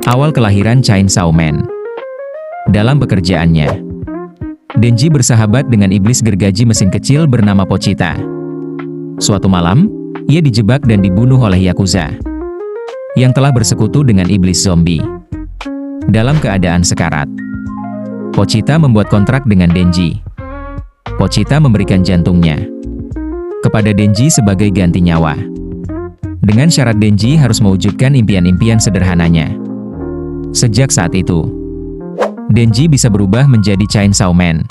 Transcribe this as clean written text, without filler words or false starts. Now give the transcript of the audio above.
Awal kelahiran Chainsaw Man. Dalam pekerjaannya, Denji bersahabat dengan iblis gergaji mesin kecil bernama Pochita. Suatu malam, ia dijebak dan dibunuh oleh Yakuza yang telah bersekutu dengan iblis zombie. Dalam keadaan sekarat, Pochita membuat kontrak dengan Denji. Pochita memberikan jantungnya kepada Denji sebagai ganti nyawa, dengan syarat Denji harus mewujudkan impian-impian sederhananya. Sejak saat itu, Denji bisa berubah menjadi Chainsaw Man.